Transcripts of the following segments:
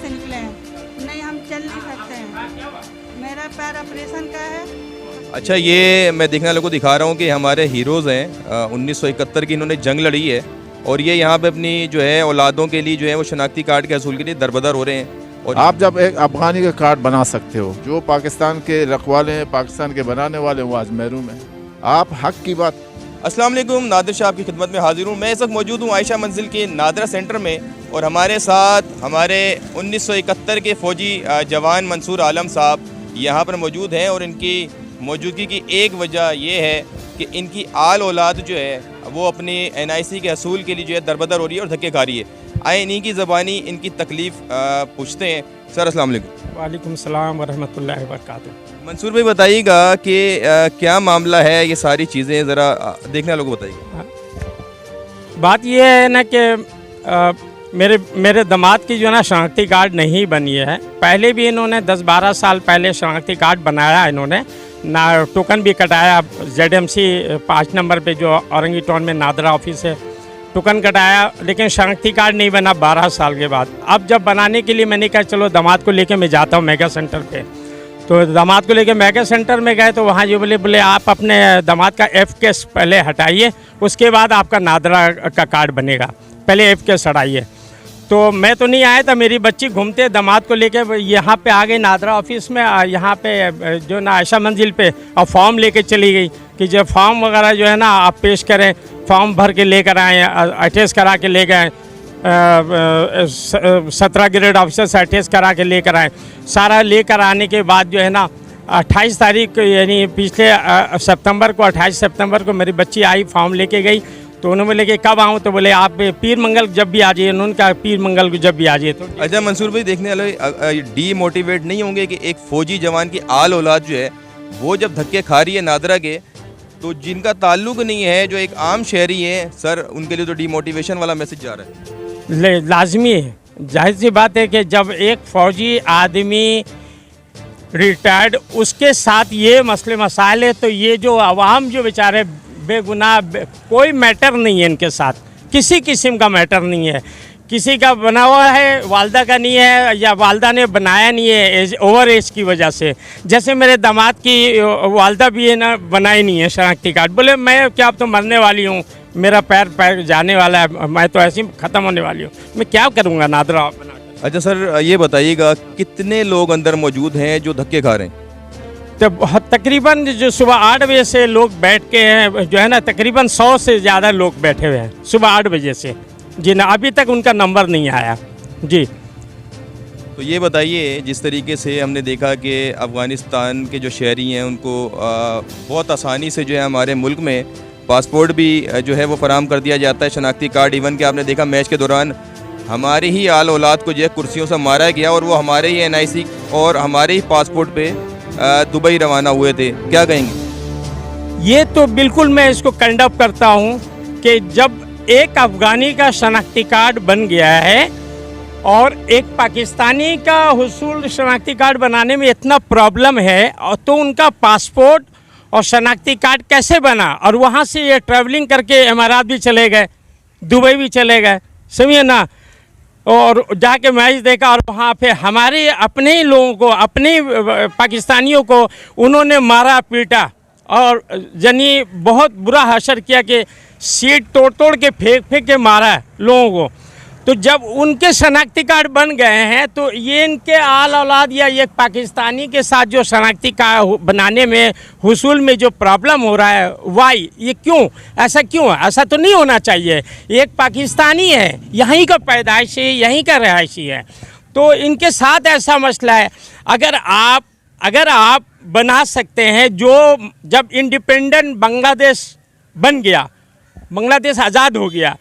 से निकले हैं, नहीं हम चल नहीं सकते हैं, मेरा पैर ऑपरेशन का है। अच्छा, ये मैं देखने वालों को दिखा रहा हूँ कि हमारे हीरोज़ हैं, 1971 की इन्होंने जंग लड़ी है और ये यहाँ पे अपनी जो है औलादों के लिए जो है वो शनाख्ती कार्ड के हसूल के लिए दरबदर हो रहे हैं। और आप जब एक अफगानी का कार्ड बना सकते हो, जो पाकिस्तान के रखवाले हैं, पाकिस्तान के बनाने वाले, वो आज महरूम हैं। आप हक की बात। अस्सलाम वालेकुम, नादिर शाह आपकी खिदमत में हाजिर हूँ। मैं इस वक्त मौजूद हूँ आयशा मंजिल के नादरा सेंटर में और हमारे साथ हमारे 1971 के फ़ौजी जवान मंसूर आलम साहब यहाँ पर मौजूद हैं और इनकी मौजूदगी की एक वजह ये है कि इनकी आल औलाद जो है वो अपनी NIC के हसूल के लिए जो है दरबदर हो रही है और धक्के खा रही है। आए इन्हीं की ज़बानी इनकी तकलीफ़ पूछते हैं। सर अस्सलाम वालेकुम। वालेकुम सलाम व रहमतुल्लाहि व बरकातुहू। मंसूर भाई बताइएगा कि क्या मामला है, ये सारी चीज़ें ज़रा देखने वालों को बताइएगा। बात यह है ना कि मेरे दामाद की जो है ना शनाख्ती कार्ड नहीं बनी है। पहले भी इन्होंने 10-12 साल पहले शनाख्ती कार्ड बनाया, इन्होंने ना टोकन भी कटाया। ZMC 5 नंबर पे जो औरंगी टाउन में नादरा ऑफिस है, टोकन कटाया, लेकिन शनाख्ती कार्ड नहीं बना 12 साल के बाद। अब जब बनाने के लिए मैंने कहा चलो दामाद को लेके मैं जाता हूँ मेगा सेंटर पे। तो दामाद को लेके मेगा सेंटर में गए तो वहाँ जो बोले आप अपने दामाद का F केस पहले हटाइए, उसके बाद आपका नादरा का कार्ड बनेगा, पहले F केस हटाइए। तो मैं तो नहीं आया था, मेरी बच्ची घूमते दामाद को लेके यहाँ पे आ गई नादरा ऑफिस में, यहाँ पे जो ना आयशा मंजिल पे, और फॉर्म लेके चली गई कि जब फॉर्म वगैरह जो है ना आप पेश करें, फॉर्म भर के लेकर आए, अटैच करा के ले गए, 17 ग्रेड ऑफिसर से अटैच करा के लेकर आए। सारा लेकर आने के बाद जो है ना 28 तारीख यानी पिछले सितंबर को, 28 सितंबर को मेरी बच्ची आई, फॉर्म लेके गई। तो उन्होंने बोले कि कब आऊँ, तो बोले आप पीर मंगल जब भी आ जाइए। उन्होंने कहा पीर मंगल को जब भी आ जाइए। तो अच्छा मंसूर भाई, देखने वाले डीमोटिवेट नहीं होंगे कि एक फ़ौजी जवान की आल औलाद जो है वो जब धक्के खा रही है नादरा के, तो जिनका ताल्लुक नहीं है, जो एक आम शहरी है, सर उनके लिए तो डीमोटिवेशन वाला मैसेज जा रहा है। लाजमी है, जाहिर सी बात है कि जब एक फ़ौजी आदमी रिटायर्ड, उसके साथ ये मसले मसाइल है, तो ये जो आवाम जो बेचारे बेगुनाह, कोई मैटर नहीं है इनके साथ, किसी किस्म का मैटर नहीं है। किसी का बना हुआ है, वालदा का नहीं है, या वालदा ने बनाया नहीं है ओवर एज की वजह से। जैसे मेरे दामाद की वालदा भी है ना, बनाई नहीं है शनाख्ती कार्ड। बोले मैं क्या, अब तो मरने वाली हूँ, मेरा पैर जाने वाला है, मैं तो ऐसे ही ख़त्म होने वाली हूँ, मैं क्या करूँगा नादरा बना। अच्छा सर, ये बताइएगा कितने लोग अंदर मौजूद हैं जो धक्के खा रहे हैं? तो तकरीबन जो सुबह 8 बजे से लोग बैठ के हैं, जो है ना तकरीबन 100 से ज़्यादा लोग बैठे हुए हैं सुबह 8 बजे से। जी ना, अभी तक उनका नंबर नहीं आया जी। तो ये बताइए, जिस तरीके से हमने देखा कि अफ़गानिस्तान के जो शहरी हैं उनको बहुत आसानी से जो है हमारे मुल्क में पासपोर्ट भी जो है वो फराहम कर दिया जाता है, शनाख्ती कार्ड। इवन कि आपने देखा मैच के दौरान हमारे ही आल औलाद को जो है कुर्सियों से मारा गया और वो हमारे ही NIC और हमारे ही पासपोर्ट पे दुबई रवाना हुए थे। क्या कहेंगे? ये तो बिल्कुल मैं इसको कंडम करता हूँ कि जब एक अफ़गानी का शनाख्ती कार्ड बन गया है और एक पाकिस्तानी का हुसूल शनाख्ती कार्ड बनाने में इतना प्रॉब्लम है, और तो उनका पासपोर्ट और शनाख्ती कार्ड कैसे बना? और वहाँ से ये ट्रैवलिंग करके अमारात भी चले गए, दुबई भी चले गए, समझिए ना, और जाके मैच देखा, और वहाँ पे हमारे अपने ही लोगों को, अपने पाकिस्तानियों को उन्होंने मारा पीटा और यानी बहुत बुरा हशर किया कि सीट तोड़ के फेंक के मारा लोगों को। तो जब उनके शनाख्ती कार्ड बन गए हैं, तो ये इनके आल औलाद या एक पाकिस्तानी के साथ जो शनाख्ती कार्ड बनाने में हुसूल में जो प्रॉब्लम हो रहा है, वाई, ये क्यों, ऐसा क्यों है? ऐसा तो नहीं होना चाहिए। एक पाकिस्तानी है, यहीं का पैदाइशी, यहीं का रहायशी है, तो इनके साथ ऐसा मसला है। अगर आप बना सकते हैं, जो जब इंडिपेंडेंट बांग्लादेश बन गया, बांग्लादेश आज़ाद हो गया,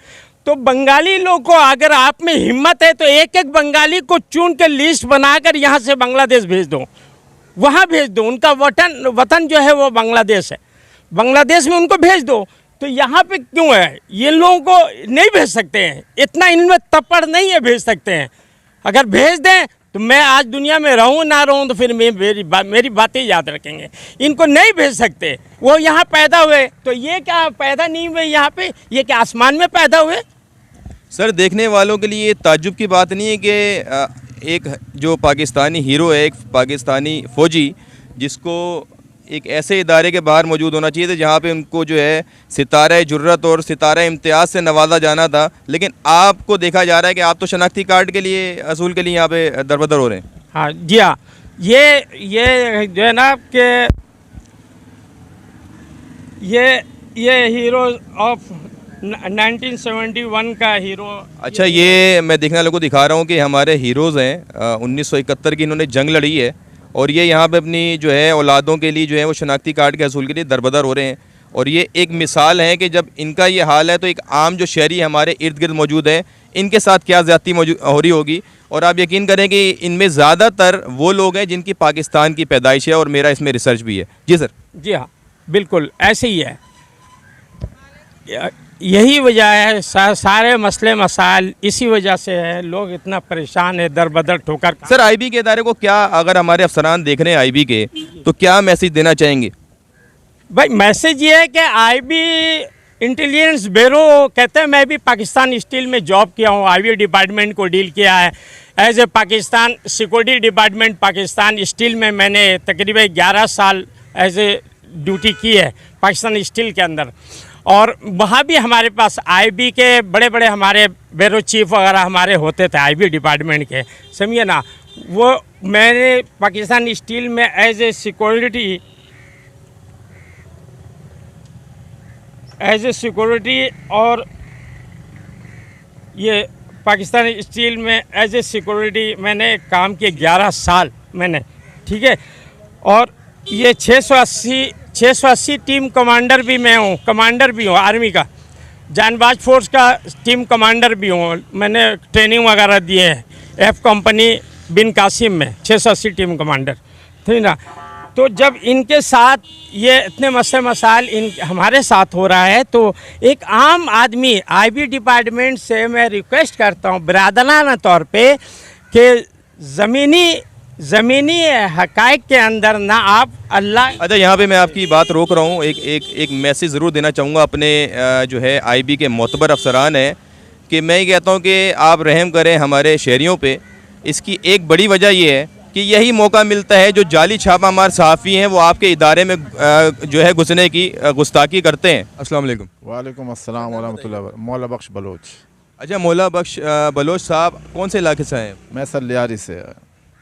तो बंगाली लोग को अगर आप में हिम्मत है तो एक एक बंगाली को चुन के लिस्ट बनाकर यहाँ से बांग्लादेश भेज दो, वहाँ भेज दो। उनका वतन जो है वो बांग्लादेश है, बांग्लादेश में उनको भेज दो। तो यहाँ पे क्यों है? ये लोगों को नहीं भेज सकते हैं, इतना इनमें तपड़ नहीं है, भेज सकते हैं। अगर भेज दें तो मैं आज दुनिया में रहूं ना रहूं तो फिर मेरी बातें याद रखेंगे। इनको नहीं भेज सकते, वो यहाँ पैदा हुए, तो ये क्या पैदा नहीं हुए यहाँ पे, ये क्या आसमान में पैदा हुए? सर देखने वालों के लिए ताज्जुब की बात नहीं है कि एक जो पाकिस्तानी हीरो है, एक पाकिस्तानी फ़ौजी, जिसको एक ऐसे इदारे के बाहर मौजूद होना चाहिए था जहाँ पे उनको जो है सितारा जुर्रत और सितारा इम्तियाज़ से नवाजा जाना था, लेकिन आपको देखा जा रहा है कि आप तो शनाख्ती कार्ड के लिए असूल के लिए यहाँ पे दरबदर हो रहे हैं। हाँ जी हाँ, ये जो है ना कि ये हीरो ऑफ 1971 का हीरो। अच्छा, ये मैं देखने वालों को दिखा रहा हूँ कि हमारे हीरोज़ हैं, 1971 की इन्होंने जंग लड़ी है और ये यहाँ पे अपनी जो है औलादों के लिए जो है वो शनाख्ती कार्ड के असूल के लिए दरबदर हो रहे हैं। और ये एक मिसाल है कि जब इनका ये हाल है तो एक आम जो शहरी हमारे इर्द गिर्द मौजूद है, इनके साथ क्या ज़्यादती हो रही होगी। और आप यकीन करें कि इनमें ज़्यादातर वो लोग हैं जिनकी पाकिस्तान की पैदाइश है और मेरा इसमें रिसर्च भी है। जी सर। जी हाँ, बिल्कुल ऐसे ही है। यही वजह है, सारे मसले मसाइल इसी वजह से है, लोग इतना परेशान है दर बदर ठोकर। सर, आईबी के इदारे को क्या, अगर हमारे अफसरान देख रहे हैं आईबी के, तो क्या मैसेज देना चाहेंगे? भाई मैसेज ये है कि आईबी इंटेलिजेंस ब्यूरो कहते हैं, मैं भी पाकिस्तान स्टील में जॉब किया हूँ, आईबी डिपार्टमेंट को डील किया है as a Pakistan security department. Pakistan steel में मैंने तकरीबन 11 साल एज ए ड्यूटी की है पाकिस्तान स्टील के अंदर। और वहाँ भी हमारे पास आईबी के बड़े बड़े हमारे ब्यूरो चीफ वगैरह हमारे होते थे आईबी डिपार्टमेंट के, समझिए ना। वो मैंने पाकिस्तान स्टील में एज ए सिक्योरिटी और ये पाकिस्तान स्टील में एज ए सिक्योरिटी मैंने काम किए 11 साल मैंने, ठीक है। और ये 680 टीम कमांडर भी मैं हूँ, कमांडर भी हूँ आर्मी का, जानबाज फोर्स का टीम कमांडर भी हूँ। मैंने ट्रेनिंग वगैरह दिए हैं एफ कंपनी बिन कासिम में, 680 टीम कमांडर, ठीक ना। तो जब इनके साथ ये इतने मसले मसाइल हमारे साथ हो रहा है, तो एक आम आदमी आईबी डिपार्टमेंट से मैं रिक्वेस्ट करता हूँ बिरादराना तौर पे कि ज़मीनी हक़ाइक़ के अंदर ना आप अल्लाह। अच्छा, यहाँ पे मैं आपकी बात रोक रहा हूँ, एक मैसेज ज़रूर देना चाहूँगा अपने जो है आईबी के मोतबर अफसरान हैं, कि मैं ये कहता हूँ कि आप रहम करें हमारे शहरियों पे। इसकी एक बड़ी वजह ये है कि यही मौका मिलता है जो जाली छापा मार सहाफ़ी हैं वो आपके इदारे में जो है घुसने की गुस्ताखी करते हैं। अस्सलाम वालेकुम। वालेकुम अस्सलाम वरहमतुल्लाह। मौला बख्श बलोच। अच्छा, मौला बख्श बलोच साहब कौन से इलाके से हैं? मैं सर लियारी से।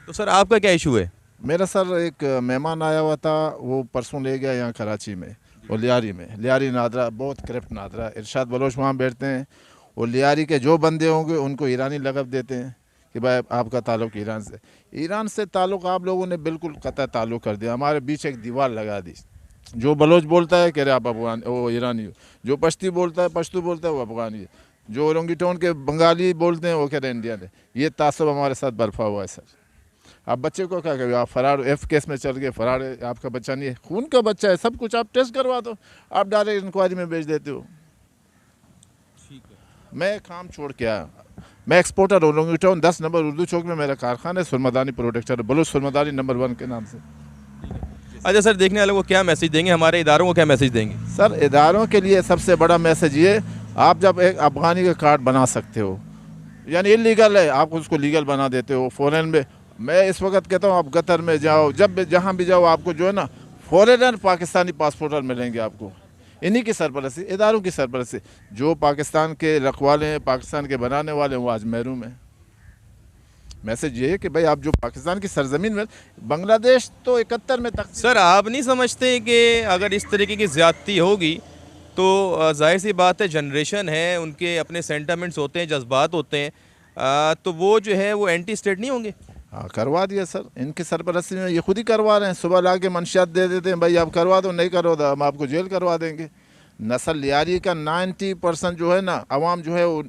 तो सर आपका क्या इशू है? मेरा सर एक मेहमान आया हुआ था, वो परसों ले गया यहाँ कराची में और लियारी नादरा, बहुत करप्ट नादरा। इरशाद बलोच वहाँ बैठते हैं और लियारी के जो बंदे होंगे उनको ईरानी लक़ब देते हैं कि भाई आपका ताल्लुक़ ईरान से ताल्लुक़ आप लोगों ने बिल्कुल कतई ताल्लुक़ कर दिया। हमारे बीच एक दीवार लगा दी। जो बलोच बोलता है कह रहे आप अफगान, वो ईरानी हो। जो पश्ती बोलता है, पश्तू बोलता है, वो अफगानी है। जो ओरंगीटोन के बंगाली बोलते हैं वो कह रहे हैं इंडियन है। ये तासब हमारे साथ बर्फा हुआ है सर। आप बच्चे को क्या करें? आप फरार एफ केस में चल गए, फरार है, आपका बच्चा नहीं है, खून का बच्चा है, सब कुछ आप टेस्ट करवा दो, आप डायरेक्ट इंक्वायरी में भेज देते हो। ठीक है, मैं काम छोड़ के आया, मैं एक्सपोर्टर ओरंगीटोन 10 नंबर उर्दू चौक में मेरा कारखाना है, सुरमदानी प्रोडक्टर, बलोच सुरमदानी नंबर 1 के नाम से। अच्छा सर, देखने वालों को क्या मैसेज देंगे, हमारे इदारों को क्या मैसेज देंगे? सर, इदारों के लिए सबसे बड़ा मैसेज ये, आप जब एक अफगानी का कार्ड बना सकते हो, यानी इलीगल है, आप उसको लीगल बना देते हो। फ़ॉरेन में मैं इस वक्त कहता हूँ, आप कतर में जाओ, जब जहाँ भी जाओ, आपको जो है ना फॉरेनर पाकिस्तानी पासपोर्टर मिलेंगे आपको। इन्हीं की सरपरस्ती, इदारों की सरपरस्ती। जो पाकिस्तान के रखवाले हैं, पाकिस्तान के बनाने वाले हैं, वो आज महरूम हैं। मैसेज ये है कि भाई आप जो पाकिस्तान की सरजमीन में, बांग्लादेश तो 71 में तक। सर, आप नहीं समझते कि अगर इस तरीके की ज़्यादती होगी तो जाहिर सी बात है, जनरेशन है, उनके अपने सेंटामेंट्स होते हैं, जज्बात होते हैं, तो वो जो है वो एंटी स्टेट नहीं होंगे? हाँ, करवा दिया सर, इनकी सरपरस्ती में ये खुद ही करवा रहे हैं। सुबह ला के मंशियात दे देते हैं, भाई आप करवा दो, नहीं करवा दो हम आपको जेल करवा देंगे। नस्ल लियारी का 90% जो है ना, अवाम जो है वो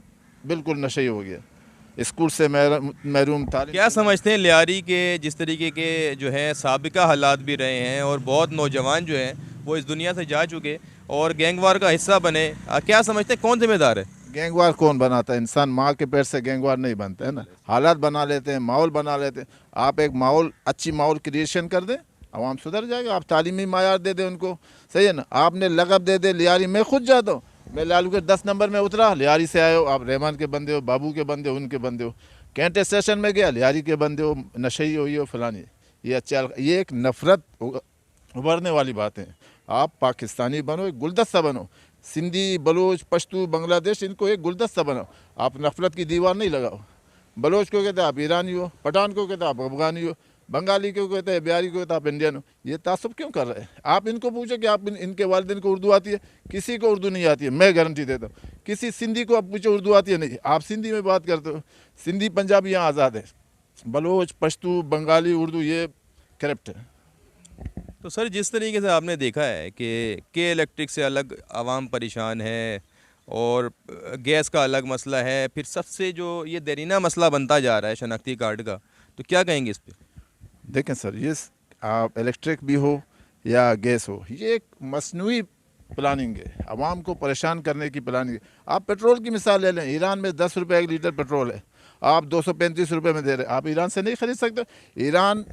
बिल्कुल नशे हो गया, स्कूल से महरूम। क्या समझते हैं लियारी के जिस तरीके के जो है साबिका हालात भी रहे हैं और बहुत नौजवान जो हैं वो इस दुनिया से जा चुके और गैंगवार का हिस्सा बने, क्या समझते हैं कौन जिम्मेदार है? गैंगवार कौन बनाता है? इंसान माँ के पेट से गैंगवार नहीं बनता है ना, हालात बना लेते हैं, माहौल बना लेते हैं। आप एक माहौल, अच्छी माहौल क्रिएशन कर दें, आवाम सुधर जाएगा। आप तालीमी मायार दे दें उनको, सही है ना। आपने लक़ब दे दे लियारी, मैं खुद जाता हूँ, मैं लालू के 10 नंबर में उतरा, लियारी से आए हो, आप रहमान के बंदे हो, बाबू के बंदे हो, उनके बंदे हो। कैंट स्टेशन में गया, लियारी के बंदे हो, नशई हो, ये हो, फलानी, ये अच्छा, ये एक नफरत उभरने वाली बात है। आप पाकिस्तानी बनो, एक गुलदस्ता बनो, सिंधी, बलोच, पश्तू, बांग्लादेश, इनको एक गुलदस्ता बनाओ। आप नफरत की दीवार नहीं लगाओ। बलोच को कहते हैं आप ईरानी हो, पठान को कहते हैं आप अफगानी हो, बंगाली को कहते हैं, बिहारी को कहते हैं आप इंडियन हो। ये तासुब क्यों कर रहे हैं? आप इनको पूछो कि आप इनके वालिदैन को उर्दू आती है? किसी को उर्दू नहीं आती है, मैं गारंटी देता हूँ। किसी सिंधी को आप पूछो उर्दू आती है? नहीं। आप सिंधी में बात करते हो, सिंधी पंजाबी यहाँ आज़ाद है, बलोच, पश्तू, बंगाली, उर्दू ये करप्ट है। तो सर, जिस तरीके से आपने देखा है कि के इलेक्ट्रिक से अलग आवाम परेशान है और गैस का अलग मसला है, फिर सबसे जो ये देरीना मसला बनता जा रहा है शनाख्ती कार्ड का, तो क्या कहेंगे इस पे? देखें सर, ये आप इलेक्ट्रिक भी हो या गैस हो, ये एक मसनूई प्लानिंग है, आवाम को परेशान करने की प्लानिंग है। आप पेट्रोल की मिसाल ले लें, ईरान में 10 रुपये 1 लीटर पेट्रोल है, आप 235 रुपये में दे रहे हैं। आप ईरान से नहीं ख़रीद सकते। ईरान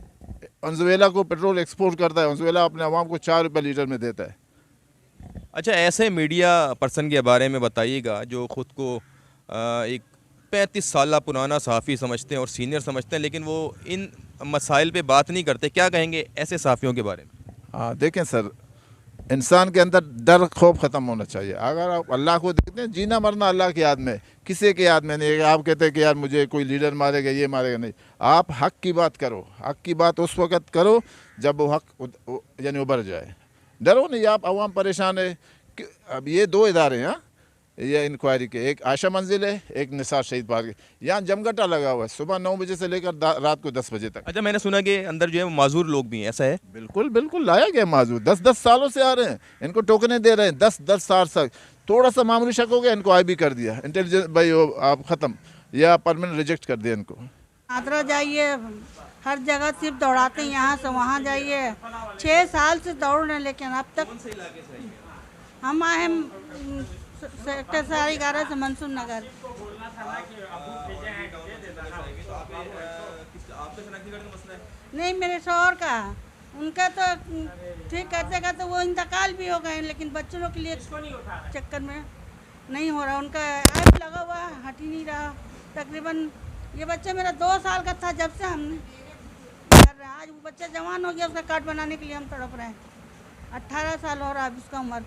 वेनेजुएला को पेट्रोल एक्सपोर्ट करता है, वेनेजुएला अपने आवाम को 4 रुपये लीटर में देता है। अच्छा, ऐसे मीडिया पर्सन के बारे में बताइएगा जो ख़ुद को एक 35 साल पुराना सहाफ़ी समझते हैं और सीनियर समझते हैं, लेकिन वो इन मसाइल पे बात नहीं करते। क्या कहेंगे ऐसे सहाफ़ियों के बारे में? हाँ, देखें सर, इंसान के अंदर डर खौफ ख़त्म होना चाहिए। अगर आप अल्लाह को देखते हैं, जीना मरना अल्लाह की याद में, किसी के याद में नहीं। आप कहते हैं कि यार मुझे कोई लीडर मारेगा, ये मारेगा, नहीं। आप हक़ की बात करो। हक़ की बात उस वक़्त करो जब वो हक़ यानी उभर जाए। डरो नहीं। आप अवाम परेशान है कि अब ये 2 इदारे हैं, हाँ, ये इंक्वायरी के, एक आयशा मंजिल है, एक निसार शहीद पार्क। यहाँ जमघटा लगा हुआ है सुबह 9 बजे से लेकर रात को 10 बजे तक। अच्छा, मैंने सुना कि अंदर जो है माजूर लोग भी हैं, ऐसा है? बिल्कुल बिल्कुल, लाया गया माजूर। 10-10 सालों से आ रहे हैं, इनको टोकने दे रहे हैं 10-10 साल तक। थोड़ा सा मामूली शक हो गया, इनको आई भी कर दिया, इंटेलिजेंस भाई आप ख़त्म, या परमानेंट रिजेक्ट कर दिया इनको। आगरा जाइए, हर जगह सिर्फ दौड़ाते हैं, यहाँ से वहाँ जाइए। 6 साल से दौड़ रहे हैं, लेकिन अब तक हम आए हैं सेक्टर 11 से मंसूर नगर। नहीं, मेरे शौहर का, उनका तो ठीक करते करते वो इंतकाल भी हो गए, लेकिन बच्चों लोग के लिए चक्कर में नहीं हो रहा। उनका ऐप लगा हुआ हट ही नहीं रहा। तकरीबन ये बच्चा मेरा 2 साल का था जब से हमने कर रहे हैं। आज वो बच्चा जवान हो गया, उसका कार्ड बनाने के लिए हम तड़प रहे हैं। 18 साल हो रहा है, अब उसका उम्र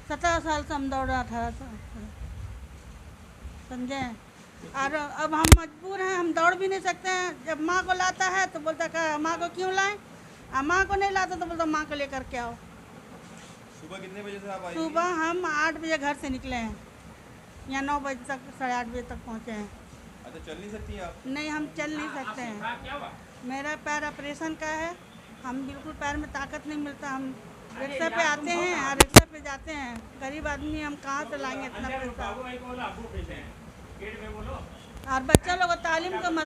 17 साल से हम दौड़ रहे हैं, 18 साल समझे। और अब हम मजबूर हैं, हम दौड़ भी नहीं सकते हैं। जब माँ को लाता है तो बोलता है माँ को क्यों लाएं, और माँ को नहीं लाता तो बोलता माँ को लेकर के आओ। सुबह कितने बजे से आप आए? सुबह हम 8 बजे घर से निकले हैं, यहाँ 9 बजे तक, 8:30 बजे तक पहुँचे हैं। अच्छा, चल नहीं सकती आप? नहीं, हम चल नहीं सकते हैं। मेरा पैर ऑपरेशन का है, हम बिल्कुल पैर में ताकत नहीं मिलता। हम रिक्शा पे आते हैं और रिक्शा पे जाते हैं। गरीब आदमी, हम कहाँ से लाएंगे इतना पैसा। और बच्चा लोग तालीम का